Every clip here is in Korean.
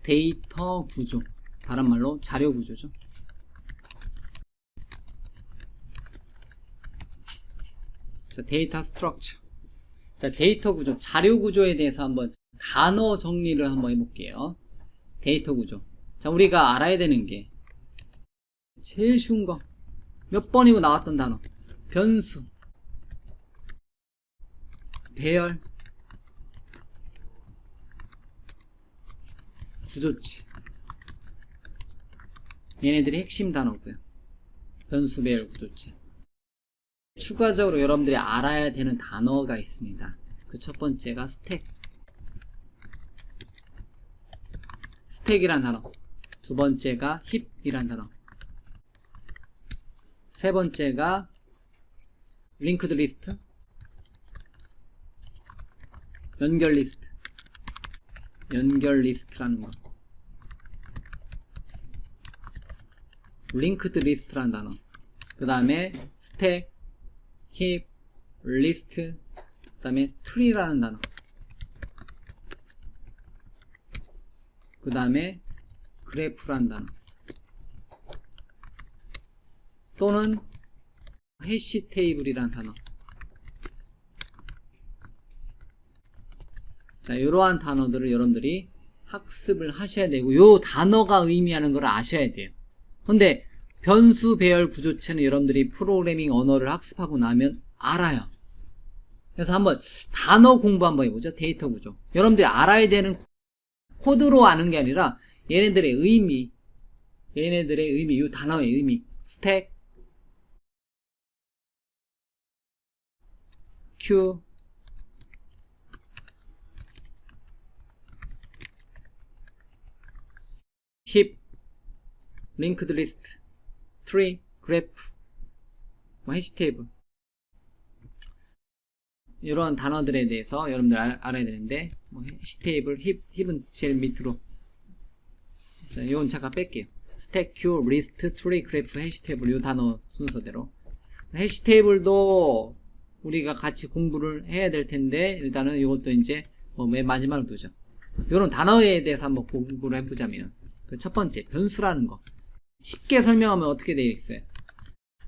데이터 구조, 다른 말로 자료 구조죠. 자, 데이터 스트럭처. 자, 데이터 구조, 자료 구조에 대해서 한번 단어 정리를 한번 해볼게요. 데이터 구조. 자, 우리가 알아야 되는 게 제일 쉬운 거, 몇 번이고 나왔던 단어, 변수, 배열, 구조체. 얘네들이 핵심 단어고요. 변수, 배열, 구조체. 추가적으로 여러분들이 알아야 되는 단어가 있습니다. 그 첫 번째가 스택. 스택이란 단어. 두 번째가 힙이란 단어. 세 번째가 링크드 리스트, 연결 리스트, 연결 리스트라는 거. 링크드 리스트라는 단어. 그 다음에 스택, 힙, 리스트, 그 다음에 트리라는 단어. 그 다음에 그래프라는 단어. 또는 해시 테이블이라는 단어. 자, 이러한 단어들을 여러분들이 학습을 하셔야 되고, 요 단어가 의미하는 걸 아셔야 돼요. 근데 변수, 배열, 구조체는 여러분들이 프로그래밍 언어를 학습하고 나면 알아요. 그래서 한번 단어 공부 한번 해보죠. 데이터 구조. 여러분들이 알아야 되는 코드로 아는 게 아니라 얘네들의 의미, 이 단어의 의미. 스택, q, 힙, 링크드 리스트, 트리, 그래프, 해시 테이블. 이러한 단어들에 대해서 여러분들 알아야 되는데, 해시 테이블, 힙은 제일 밑으로. 자, 이건 잠깐 뺄게요. 스택, 큐, 리스트, 트리, 그래프, 해시 테이블, 이 단어 순서대로. 해시 테이블도 우리가 같이 공부를 해야 될 텐데, 일단은 이것도 이제 맨 마지막으로 두죠. 이런 단어에 대해서 한번 공부를 해보자면, 그 첫 번째, 변수라는 거. 쉽게 설명하면 어떻게 되어 있어요?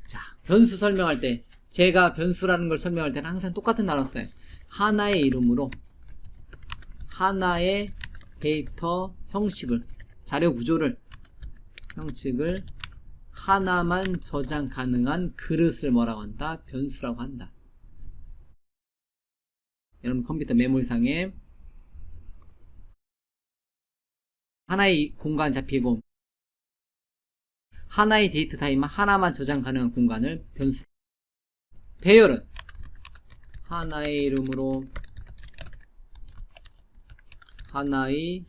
자, 변수 설명할 때, 제가 변수라는 걸 설명할 때는 항상 똑같은 단어 써요. 하나의 이름으로 하나의 데이터 형식을, 자료 구조를, 형식을 하나만 저장 가능한 그릇을 뭐라고 한다? 변수라고 한다. 여러분 컴퓨터 메모리상에 하나의 공간 잡히고 하나의 데이터 타입만 하나만 저장 가능한 공간을 변수. 배열은 하나의 이름으로 하나의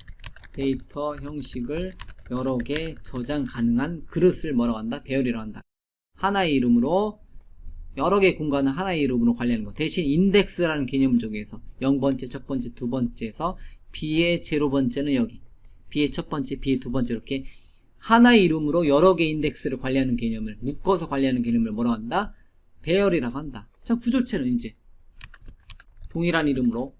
데이터 형식을 여러 개 저장 가능한 그릇을 뭐라고 한다? 배열이라고 한다. 하나의 이름으로 여러 개 공간을 하나의 이름으로 관리하는 거. 대신 인덱스라는 개념 쪽에서 0번째, 첫 번째, 두 번째에서 B의 제로 번째는 여기, B의 첫 번째, B의 두 번째, 이렇게 하나의 이름으로 여러 개 인덱스를 관리하는 개념을, 묶어서 관리하는 개념을 뭐라고 한다? 배열이라고 한다. 자, 구조체는 이제 동일한 이름으로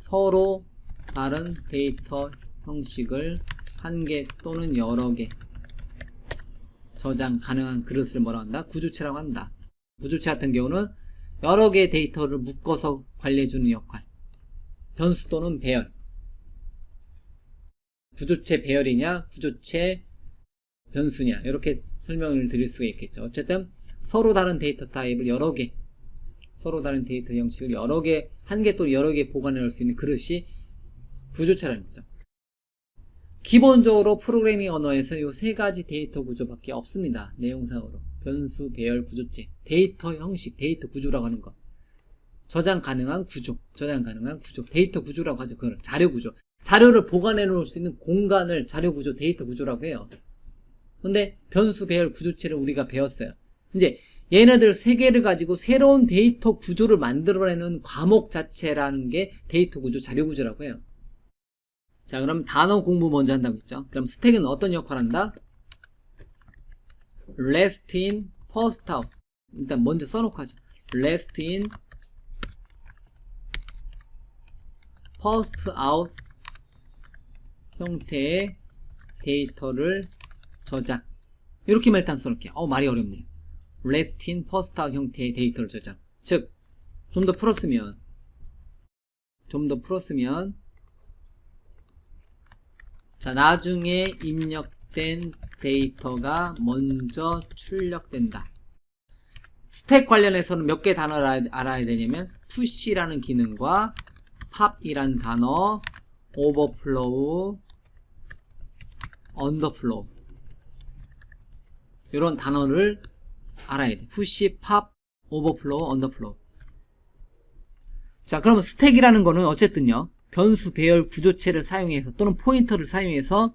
서로 다른 데이터 형식을 한 개 또는 여러 개 저장 가능한 그릇을 뭐라고 한다? 구조체라고 한다. 구조체 같은 경우는 여러 개의 데이터를 묶어서 관리해주는 역할. 변수 또는 배열. 구조체 배열이냐, 구조체 변수냐, 이렇게 설명을 드릴 수가 있겠죠. 어쨌든 서로 다른 데이터 타입을 여러 개, 서로 다른 데이터 형식을 여러 개, 한 개 또는 여러 개 보관해 놓을 수 있는 그릇이 구조체라는 거죠. 기본적으로 프로그래밍 언어에서 이 세 가지 데이터 구조밖에 없습니다. 내용상으로. 변수, 배열, 구조체. 데이터 형식, 데이터 구조라고 하는 것. 저장 가능한 구조, 저장 가능한 구조. 데이터 구조라고 하죠. 그걸 자료 구조. 자료를 보관해 놓을 수 있는 공간을 자료 구조, 데이터 구조라고 해요. 근데 변수, 배열, 구조체를 우리가 배웠어요. 이제 얘네들 세 개를 가지고 새로운 데이터 구조를 만들어내는 과목 자체라는 게 데이터 구조, 자료 구조라고 해요. 자, 그럼 단어 공부 먼저 한다고 했죠. 그럼 스택은 어떤 역할을 한다? last in, first out. 일단 먼저 써놓고 하죠. last in, first out 형태의 데이터를 저장. 이렇게만 일단 써놓을게요. 말이 어렵네요. last in, first out 형태의 데이터를 저장. 즉, 좀 더 풀었으면, 자, 나중에 입력된 데이터가 먼저 출력된다. 스택 관련해서는 몇 개 단어를 알아야 되냐면, push라는 기능과 pop이란 단어, overflow, underflow. 이런 단어를 알아야 돼. push, pop, overflow, underflow. 자, 그러면 스택이라는 거는 어쨌든요, 변수 배열 구조체를 사용해서 또는 포인터를 사용해서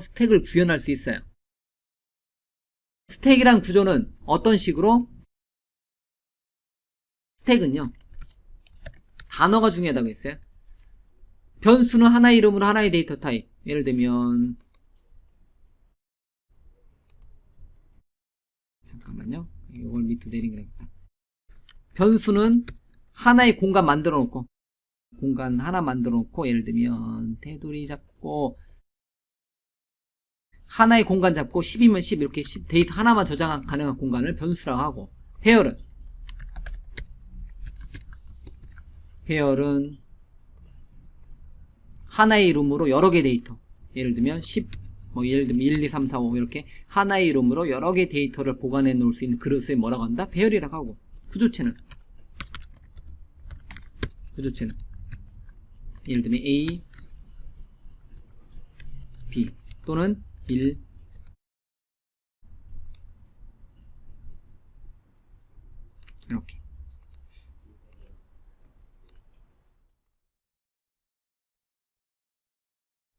스택을 구현할 수 있어요. 스택이란 구조는 어떤 식으로? 스택은요, 단어가 중요하다고 했어요. 변수는 하나의 이름으로 하나의 데이터 타입. 예를 들면, 잠깐만요. 이걸 밑으로 내린 거겠다. 변수는 하나의 공간 만들어 놓고, 공간 하나 만들어 놓고, 예를 들면 테두리 잡고 하나의 공간 잡고 10이면 10 이렇게 데이터 하나만 저장 가능한 공간을 변수라고 하고, 배열은 하나의 이름으로 여러 개 데이터, 예를 들면 10, 예를 들면 1, 2, 3, 4, 5 이렇게 하나의 이름으로 여러 개 데이터를 보관해 놓을 수 있는 그릇을 뭐라고 한다? 배열이라고 하고, 구조체는 예를 들면 A, B 또는 1, 이렇게.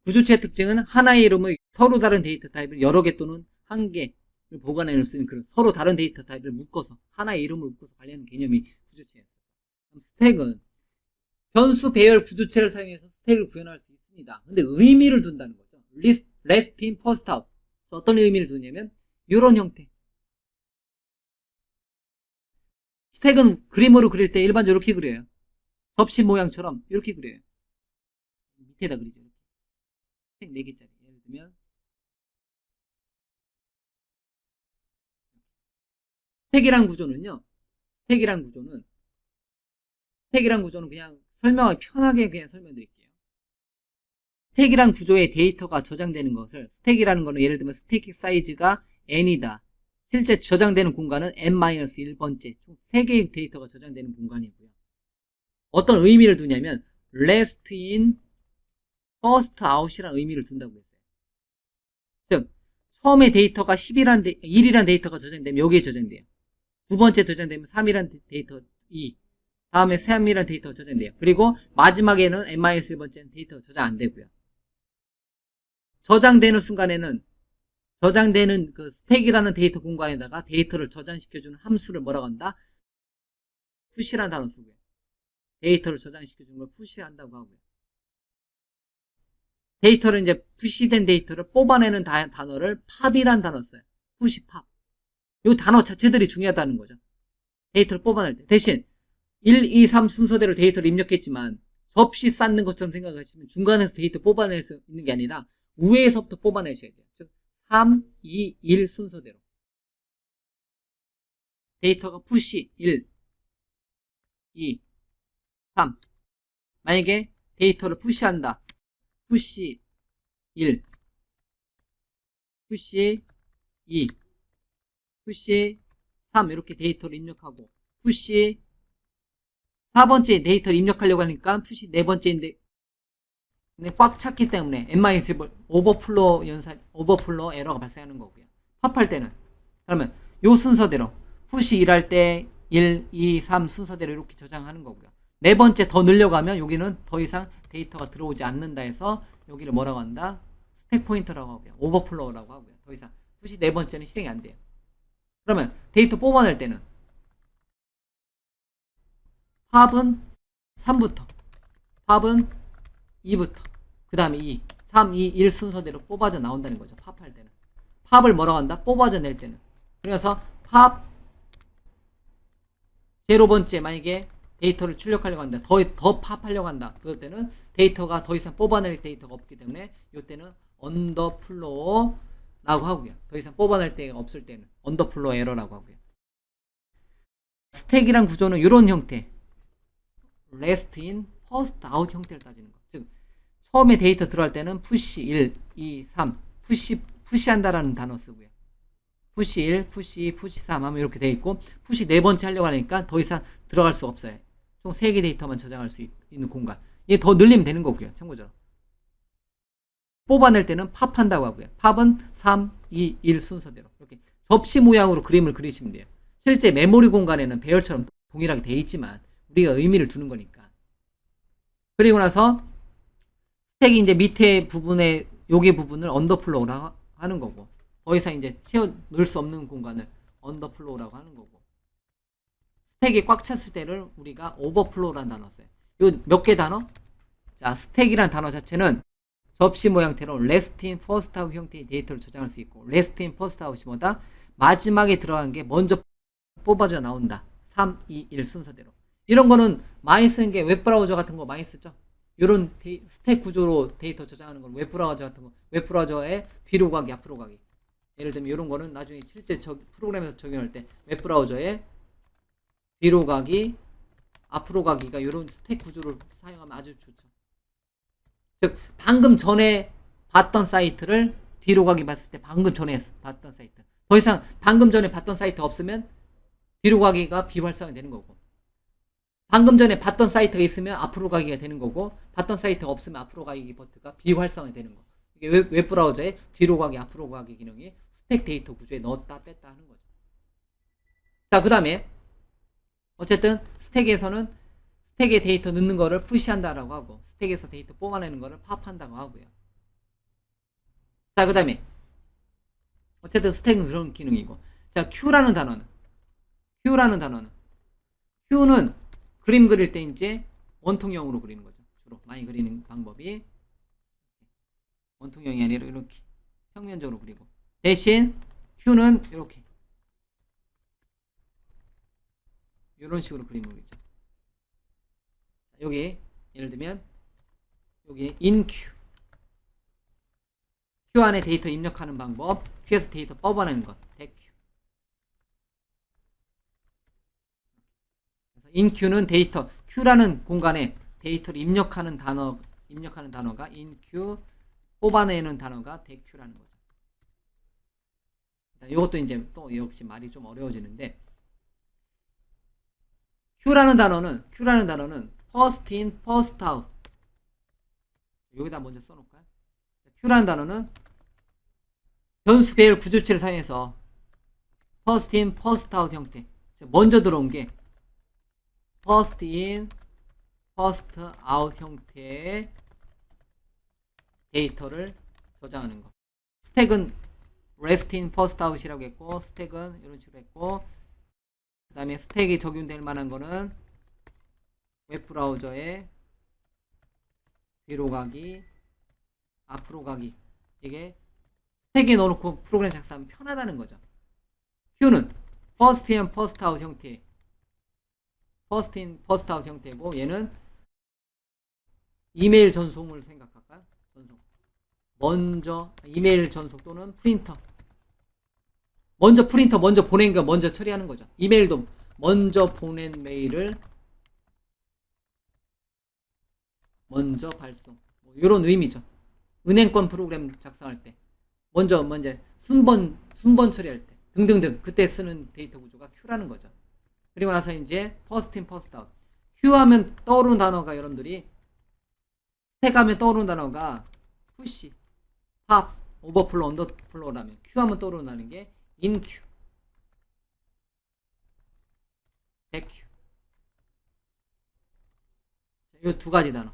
구조체의 특징은 하나의 이름의 서로 다른 데이터 타입을 여러 개 또는 한 개를 보관해 놓을 수 있는 그런 서로 다른 데이터 타입을 묶어서 하나의 이름을 묶어서 관리하는 개념이 구조체예요. 스택은 변수 배열 구조체를 사용해서 스택을 구현할 수 있습니다. 근데 의미를 둔다는 거죠. last in, first out. 어떤 의미를 두냐면 이런 형태. 스택은 그림으로 그릴 때 일반적으로 이렇게 그려요. 접시 모양처럼 이렇게 그려요. 밑에다 그리죠. 스택 4개짜리. 예를 들면 스택이란 구조는 그냥 설명을 편하게 그냥 설명드릴게요. 스택이란 구조의 데이터가 저장되는 것을, 스택이라는 거는 예를 들면 스태틱 사이즈가 n이다. 실제 저장되는 공간은 n-1번째, 총 3개의 데이터가 저장되는 공간이고요. 어떤 의미를 두냐면 last in, first out이라는 의미를 둔다고 했어요. 즉, 처음에 데이터가 1이란 데이터가 저장되면 여기에 저장돼요. 두 번째 저장되면 3이란 데이터 2, 다음에 3이란 데이터가 저장돼요. 그리고 마지막에는 n-1번째는 데이터가 저장 안 되고요. 저장되는 순간에는 저장되는 그 스택이라는 데이터 공간에다가 데이터를 저장시켜주는 함수를 뭐라고 한다? push라는 단어 쓰고요. 데이터를 저장시켜주는 걸 push한다고 하고요. 데이터를 이제 push된 데이터를 뽑아내는 단어를 pop이라는 단어 써요. push, pop. 이 단어 자체들이 중요하다는 거죠. 데이터를 뽑아낼 때. 대신 1, 2, 3 순서대로 데이터를 입력했지만 접시 쌓는 것처럼 생각하시면 중간에서 데이터 뽑아낼 수 있는 게 아니라 위에서부터 뽑아내셔야 돼요. 즉 3, 2, 1 순서대로. 데이터가 push 1, 2, 3. 만약에 데이터를 push한다. push 1, push 2, push 3 이렇게 데이터를 입력하고, push 4번째 데이터를 입력하려고 하니까 push 4번째인데 꽉 찼기 때문에 n-1 오버플로우 에러가 발생하는 거고요. 팝할 때는 그러면 요 순서대로 push 1 할 때 1, 2, 3 순서대로 이렇게 저장하는 거고요. 네 번째 더 늘려가면 여기는 더 이상 데이터가 들어오지 않는다 해서 여기를 뭐라고 한다? 스택 포인터라고 하고요. 오버플로우라고 하고요. 더 이상 push 네 번째는 실행이 안 돼요. 그러면 데이터 뽑아낼 때는 pop은 3부터, pop은 2부터, 그 다음에 2, 3, 2, 1 순서대로 뽑아져 나온다는 거죠. pop할 때는. pop을 뭐라고 한다? 뽑아져 낼 때는. 그래서 pop 0번째 만약에 데이터를 출력하려고 한다. 더 파악하려고 한다. 그럴 때는 데이터가 더 이상 뽑아낼 데이터가 없기 때문에 이때는 언더플로우라고 하고요. 더 이상 뽑아낼 데가 없을 때는 언더플로우 에러라고 하고요. 스택이란 구조는 이런 형태, last in, first out 형태를 따지는 거. 즉 처음에 데이터 들어갈 때는 푸시 1, 2, 3, 푸시한다라는 단어 쓰고요. 푸시 1, 푸시 2, 푸시 3 하면 이렇게 돼 있고, 푸시 네 번째 하려고 하니까 더 이상 들어갈 수 없어요. 총 3개 데이터만 저장할 수 있는 공간. 이게 더 늘리면 되는 거고요. 참고적으로. 뽑아낼 때는 팝한다고 하고요. 팝은 3, 2, 1 순서대로 이렇게 접시 모양으로 그림을 그리시면 돼요. 실제 메모리 공간에는 배열처럼 동일하게 돼 있지만 우리가 의미를 두는 거니까. 그리고 나서 스택이 이제 밑에 부분에 여기 부분을 언더플로우라고 하는 거고, 더 이상 이제 채워 넣을 수 없는 공간을 언더플로우라고 하는 거고, 스택이 꽉 찼을 때를 우리가 오버플로우라는 단어 써요. 요 몇 개 단어? 자, 스택이라는 단어 자체는 접시 모양 형태로 last in, first out 형태의 데이터를 저장할 수 있고, last in, first out이 뭐다? 마지막에 들어간 게 먼저 뽑아져 나온다. 3, 2, 1 순서대로. 이런 거는 많이 쓰는 게 웹브라우저 같은 거 많이 쓰죠. 이런 스택 구조로 데이터 저장하는 건 웹브라우저 같은 거, 웹브라우저의 뒤로 가기, 앞으로 가기. 예를 들면 이런 거는 나중에 실제 프로그램에서 적용할 때 웹브라우저의 뒤로 가기, 앞으로 가기가 이런 스택 구조를 사용하면 아주 좋죠. 즉 방금 전에 봤던 사이트를 뒤로 가기 봤을 때 방금 전에 봤던 사이트, 더 이상 방금 전에 봤던 사이트 없으면 뒤로 가기가 비활성화 되는 거고, 방금 전에 봤던 사이트가 있으면 앞으로 가기가 되는 거고, 봤던 사이트가 없으면 앞으로 가기 버튼가 비활성화 되는 거. 이게 웹브라우저의 뒤로 가기, 앞으로 가기 기능이 스택 데이터 구조에 넣었다 뺐다 하는 거죠. 자, 그 다음에 어쨌든 스택에서는 스택에 데이터 넣는 거를 푸시한다라고 하고, 스택에서 데이터 뽑아내는 거를 팝한다고 하고요. 자, 그 다음에 어쨌든 스택은 그런 기능이고, 자, Q라는 단어는 Q는 그림 그릴 때 이제 원통형으로 그리는 거죠. 주로 많이 그리는 방법이 원통형이 아니라 이렇게 평면적으로 그리고, 대신 Q는 이렇게 이런 식으로 그림을 그리죠. 여기 예를 들면 여기 in Q 안에 데이터 입력하는 방법, Q에서 데이터 뽑아내는 것, 대Q. in Q는 데이터, Q라는 공간에 데이터를 입력하는 단어가 in Q, 뽑아내는 단어가 대Q라는 거죠. 이것도 이제 또 역시 말이 좀 어려워지는데, Q라는 단어는 first in, first out. 여기다 먼저 써놓을까요? Q라는 단어는 변수 배열 구조체를 사용해서 first in, first out 형태, 먼저 들어온 게 first in, first out 형태의 데이터를 저장하는 거. 스택은 rest in, first out이라고 했고, 스택은 이런 식으로 했고, 그 다음에 스택이 적용될 만한 거는 웹브라우저의 뒤로 가기, 앞으로 가기. 이게 스택에 넣어놓고 프로그램 작성하면 편하다는 거죠. Q는 first in, first out 형태, first in, first out 형태고, 얘는 이메일 전송을 생각할까요? 전송. 먼저 이메일 전송 또는 프린터. 먼저 보낸 거 먼저 처리하는 거죠. 이메일도 먼저 보낸 메일을 먼저 발송. 이런 의미죠. 은행권 프로그램 작성할 때 먼저 순번 처리할 때 등등등, 그때 쓰는 데이터 구조가 Q라는 거죠. 그리고 나서 이제 first in, first out. Q 하면 떠오르는 단어가, 여러분들이 스택 하면 떠오르는 단어가 푸시, 팝, 오버플로우, 언더플로우라면 Q 하면 떠오르는 게 in Q, 대Q. 이 두 가지 단어.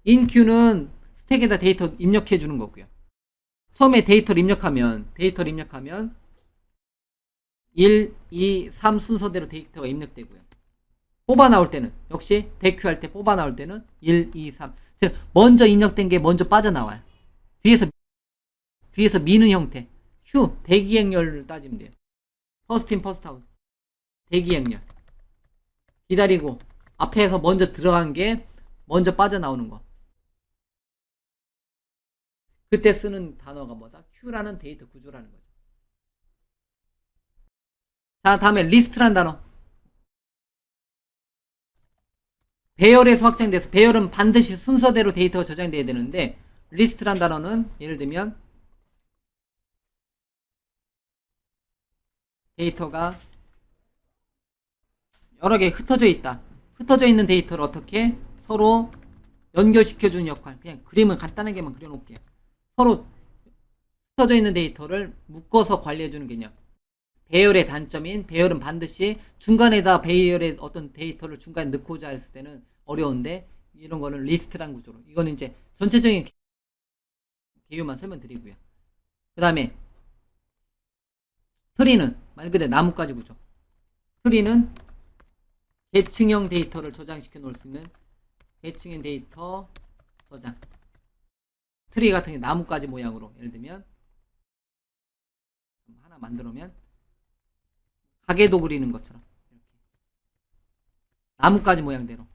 in Q는 스택에다 데이터 입력해 주는 거고요. 처음에 데이터를 입력하면 1, 2, 3 순서대로 데이터가 입력되고요. 뽑아 나올 때는 역시 대Q 할 때 뽑아 나올 때는 1, 2, 3. 즉 먼저 입력된 게 먼저 빠져나와요. 뒤에서 미는 형태. Q 대기행렬을 따지면 돼요. first in, first out. 대기행렬. 기다리고 앞에서 먼저 들어간 게 먼저 빠져나오는 거. 그때 쓰는 단어가 뭐다? Q라는 데이터 구조라는 거죠. 자, 다음에 리스트란 단어. 배열에서 확장돼서, 배열은 반드시 순서대로 데이터가 저장돼야 되는데, 리스트란 단어는 예를 들면 데이터가 여러 개 흩어져 있다. 흩어져 있는 데이터를 어떻게 서로 연결시켜주는 역할. 그냥 그림을 간단하게만 그려놓을게요. 서로 흩어져 있는 데이터를 묶어서 관리해주는 개념. 배열의 단점인, 배열은 반드시 중간에다 배열의 어떤 데이터를 중간에 넣고자 했을 때는 어려운데, 이런 거는 리스트란 구조로. 이거는 이제 전체적인 개요만 설명드리고요. 그 다음에 트리는 말 그대로 나뭇가지 구조. 트리는 계층형 데이터를 저장시켜 놓을 수 있는 계층형 데이터 저장. 트리 같은 게 나뭇가지 모양으로, 예를 들면 하나 만들면 가게도 그리는 것처럼 이렇게 나뭇가지 모양대로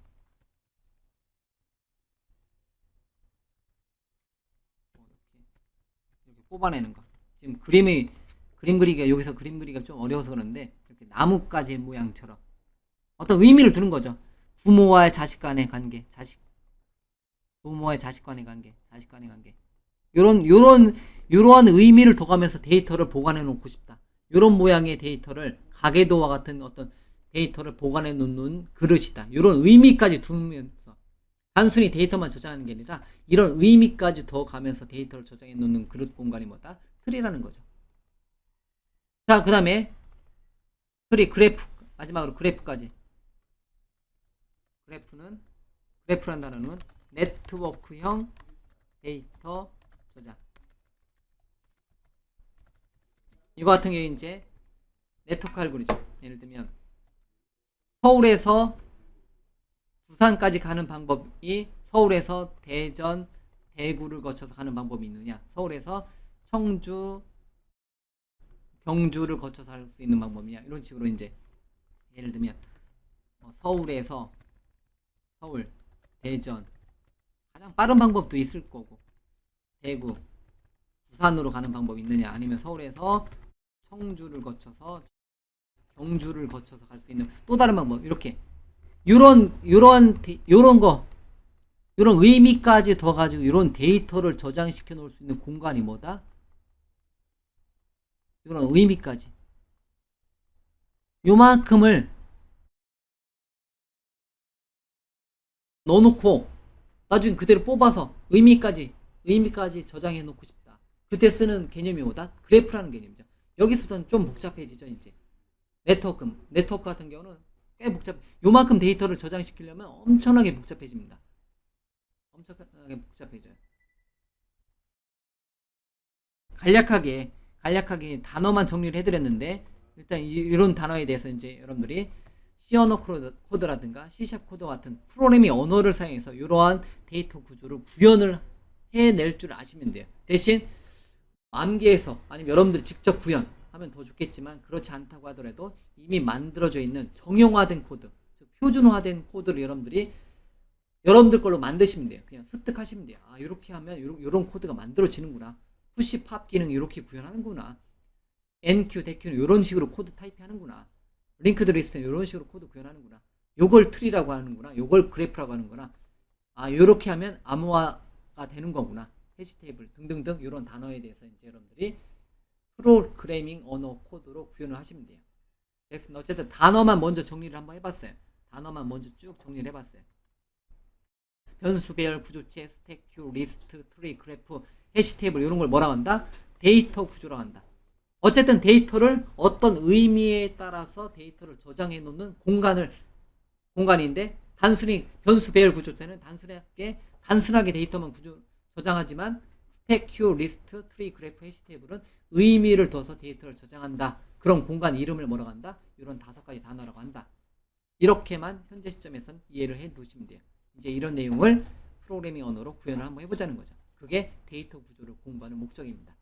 이렇게 뽑아내는 거. 지금 그림 그리기가, 여기서 그림 그리기가 좀 어려워서 그런데, 이렇게 나뭇가지 모양처럼 어떤 의미를 두는 거죠. 부모와의 자식 간의 관계, 부모와의 자식 간의 관계, 자식 간의 관계. 요런 의미를 둬가면서 데이터를 보관해 놓고 싶다. 요런 모양의 데이터를, 가계도와 같은 어떤 데이터를 보관해 놓는 그릇이다. 요런 의미까지 두면서, 단순히 데이터만 저장하는 게 아니라 이런 의미까지 더 가면서 데이터를 저장해 놓는 그릇 공간이 뭐다? 트리라는 거죠. 자, 그 다음에 트리, 그래프, 마지막으로 그래프까지. 그래프란 단어는 네트워크형 데이터 저장. 이거 같은 경우에 이제 네트워크 알고리즘. 예를 들면 서울에서 부산까지 가는 방법이, 서울에서 대전, 대구를 거쳐서 가는 방법이 있느냐, 서울에서 청주, 경주를 거쳐서 갈 수 있는 방법이냐, 이런 식으로 이제 예를 들면 서울에서 서울, 대전, 가장 빠른 방법도 있을 거고, 대구, 부산으로 가는 방법이 있느냐, 아니면 서울에서 청주를 거쳐서 경주를 거쳐서 갈 수 있는 또 다른 방법, 이렇게 요런 의미까지 더 가지고 요런 데이터를 저장시켜 놓을 수 있는 공간이 뭐다? 요런 의미까지 요만큼을 넣어놓고 나중에 그대로 뽑아서 의미까지 저장해 놓고 싶다. 그때 쓰는 개념이 뭐다? 그래프라는 개념이죠. 여기서부터는 좀 복잡해지죠. 이제 네트워크 같은 경우는 꽤 요만큼 데이터를 저장시키려면 엄청나게 복잡해집니다. 엄청나게 복잡해져요. 간략하게 단어만 정리를 해드렸는데, 일단 이런 단어에 대해서 이제 여러분들이 C 언어 코드라든가 C# 코드 같은 프로그래밍 언어를 사용해서 이러한 데이터 구조를 구현을 해낼 줄 아시면 돼요. 대신 암기해서, 아니면 여러분들이 직접 구현하면 더 좋겠지만, 그렇지 않다고 하더라도 이미 만들어져 있는 정형화된 코드, 즉 표준화된 코드를 여러분들 걸로 만드시면 돼요. 그냥 습득하시면 돼요. 아, 이렇게 하면 이런 코드가 만들어지는구나. 푸시 팝 기능 이렇게 구현하는구나. NQ, DQ는 이런 식으로 코드 타입하는구나. 링크드 리스트는 이런 식으로 코드 구현하는구나. 요걸 트리라고 하는구나. 요걸 그래프라고 하는구나. 아, 요렇게 하면 암호화가 되는 거구나. 해시 테이블 등등등 이런 단어에 대해서 이제 여러분들이 프로그래밍 언어 코드로 구현을 하시면 돼요. 그래서 어쨌든 단어만 먼저 정리를 한번 해봤어요. 단어만 먼저 쭉 정리를 해봤어요. 변수, 배열, 구조체, 스택, 큐, 리스트, 트리, 그래프, 해시 테이블 이런 걸 뭐라고 한다? 데이터 구조라고 한다. 어쨌든 데이터를 어떤 의미에 따라서 데이터를 저장해 놓는 공간인데, 단순히 변수, 배열, 구조체는 단순하게 데이터만 저장하지만, 스택, 큐, 리스트, 트리, 그래프, 해시 테이블은 의미를 둬서 데이터를 저장한다. 그런 공간 이름을 뭐라고 한다? 이런 5가지 단어라고 한다. 이렇게만 현재 시점에서는 이해를 해 두시면 돼요. 이제 이런 내용을 프로그래밍 언어로 구현을 한번 해보자는 거죠. 그게 데이터 구조를 공부하는 목적입니다.